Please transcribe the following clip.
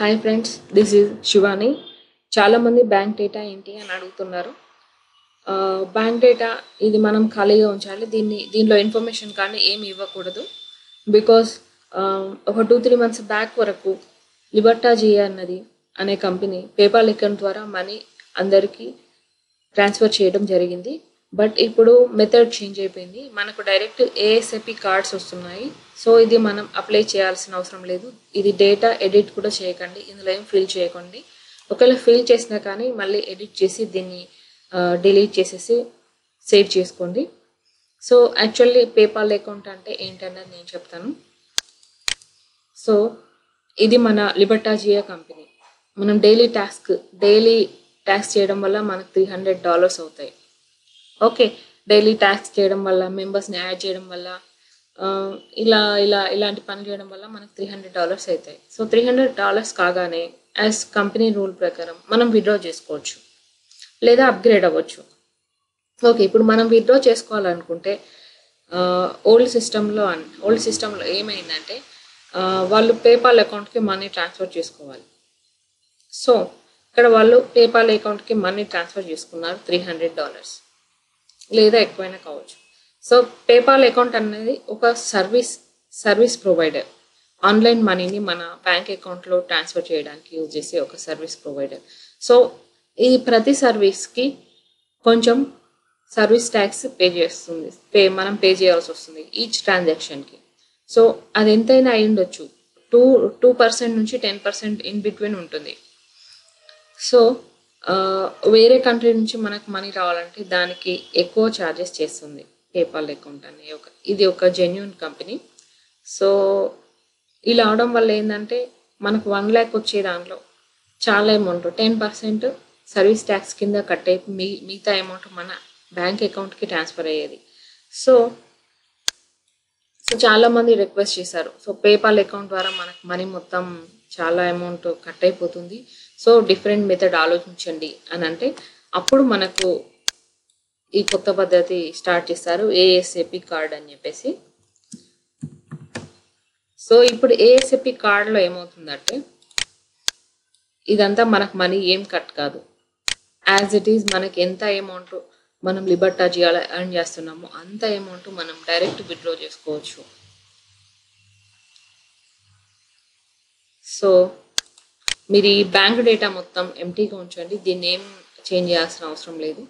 Hi friends, this is Shivani. చాలామంది bank data ఏంటి అని అడుగుతున్నారు. బ్యాంక్ డేటా ఇది మనం ఖాళీగా ఉంచాలి. దీనిలో ఇన్ఫర్మేషన్ కానీ ఏమి ఇవ్వకూడదు. బికాస్ ఒక 2-3 మంత్స్ బ్యాక్ వరకు లిబర్టా జియా అనే కంపెనీ పేపాల్ అకౌంట్ ద్వారా మనీ అందరికీ ట్రాన్స్ఫర్ చేయడం జరిగింది. బట్ ఇప్పుడు మెథడ్ చేంజ్ అయిపోయింది. మనకు డైరెక్ట్ ఏఎస్ఏపి కార్డ్స్ వస్తున్నాయి. సో ఇది మనం అప్లై చేయాల్సిన అవసరం లేదు. ఇది డేటా ఎడిట్ కూడా చేయకండి, ఇందులో ఏం ఫిల్ చేయకండి. ఒకవేళ ఫిల్ చేసినా కానీ మళ్ళీ ఎడిట్ చేసి దీన్ని డిలీట్ చేసేసి సేవ్ చేసుకోండి. సో యాక్చువల్లీ పేపాల్ అకౌంట్ అంటే ఏంటన్నది నేను చెప్తాను. సో ఇది మన లిబర్టా జియా కంపెనీ. మనం డైలీ ట్యాక్స్ చేయడం వల్ల మనకు $300 అవుతాయి. ఓకే, డైలీ ట్యాక్స్ చేయడం వల్ల, మెంబర్స్ని యాడ్ చేయడం వల్ల, ఇలాంటి పని చేయడం వల్ల మనకు $300 అవుతాయి. సో $300 కాగానే యాజ్ కంపెనీ రూల్ ప్రకారం మనం విత్డ్రా చేసుకోవచ్చు లేదా అప్గ్రేడ్ అవ్వచ్చు. ఓకే, ఇప్పుడు మనం విత్డ్రా చేసుకోవాలనుకుంటే ఓల్డ్ సిస్టంలో ఏమైందంటే వాళ్ళు పేపాల్ అకౌంట్కి మనీ ట్రాన్స్ఫర్ చేసుకోవాలి. సో ఇక్కడ వాళ్ళు పేపాల్ అకౌంట్కి మనీ ట్రాన్స్ఫర్ చేసుకున్నారు $300 లేదా ఎక్కువైనా కావచ్చు. సో పేపాల్ అకౌంట్ అనేది ఒక సర్వీస్ ప్రొవైడర్. ఆన్లైన్ మనీని మన బ్యాంక్ అకౌంట్లో ట్రాన్స్ఫర్ చేయడానికి యూజ్ చేసే ఒక సర్వీస్ ప్రొవైడర్. సో ఈ ప్రతి సర్వీస్కి కొంచెం సర్వీస్ ట్యాక్స్ మనం పే చేయాల్సి వస్తుంది ఈచ్ ట్రాన్సాక్షన్కి. సో అది ఎంతైనా అయి ఉండొచ్చు, 2% నుంచి 10% ఇన్ బిట్వీన్ ఉంటుంది. సో వేరే కంట్రీ నుంచి మనకు మనీ రావాలంటే దానికి ఎక్కువ ఛార్జెస్ చేస్తుంది పేపాల్ అకౌంట్ ఇది ఒక జెన్యూన్ కంపెనీ. సో ఇలా అవడం వల్ల ఏంటంటే మనకు 1 lakh వచ్చే దాంట్లో చాలా అమౌంట్ 10% సర్వీస్ ట్యాక్స్ కింద కట్ అయిపోయి మిగతా అమౌంట్ మన బ్యాంక్ అకౌంట్కి ట్రాన్స్ఫర్ అయ్యేది. సో చాలామంది రిక్వెస్ట్ చేశారు, సో పేపాల్ అకౌంట్ ద్వారా మనకు మనీ మొత్తం చాలా అమౌంట్ కట్ అయిపోతుంది, సో డిఫరెంట్ మెథడ్ ఆలోచించండి అని అంటే అప్పుడు మనకు ఈ కొత్త పద్ధతి స్టార్ట్ చేస్తారు, ఏఎస్ఏపి కార్డ్ అని చెప్పేసి. సో ఇప్పుడు ఏఎస్ఏపి కార్డ్లో ఏమవుతుందంటే ఇదంతా మనకు మనీ ఏం కట్ కాదు. యాజ్ ఇట్ ఈజ్ మనకి ఎంత అమౌంట్ మనం లిబర్టా జియాలో ఎర్న్ చేస్తున్నామో అంత అమౌంట్ మనం డైరెక్ట్ విత్డ్రా చేసుకోవచ్చు. సో మీరు ఈ బ్యాంక్ డేటా మొత్తం ఎంటీగా ఉంచండి, దీన్ని ఏం చేంజ్ చేయాల్సిన అవసరం లేదు.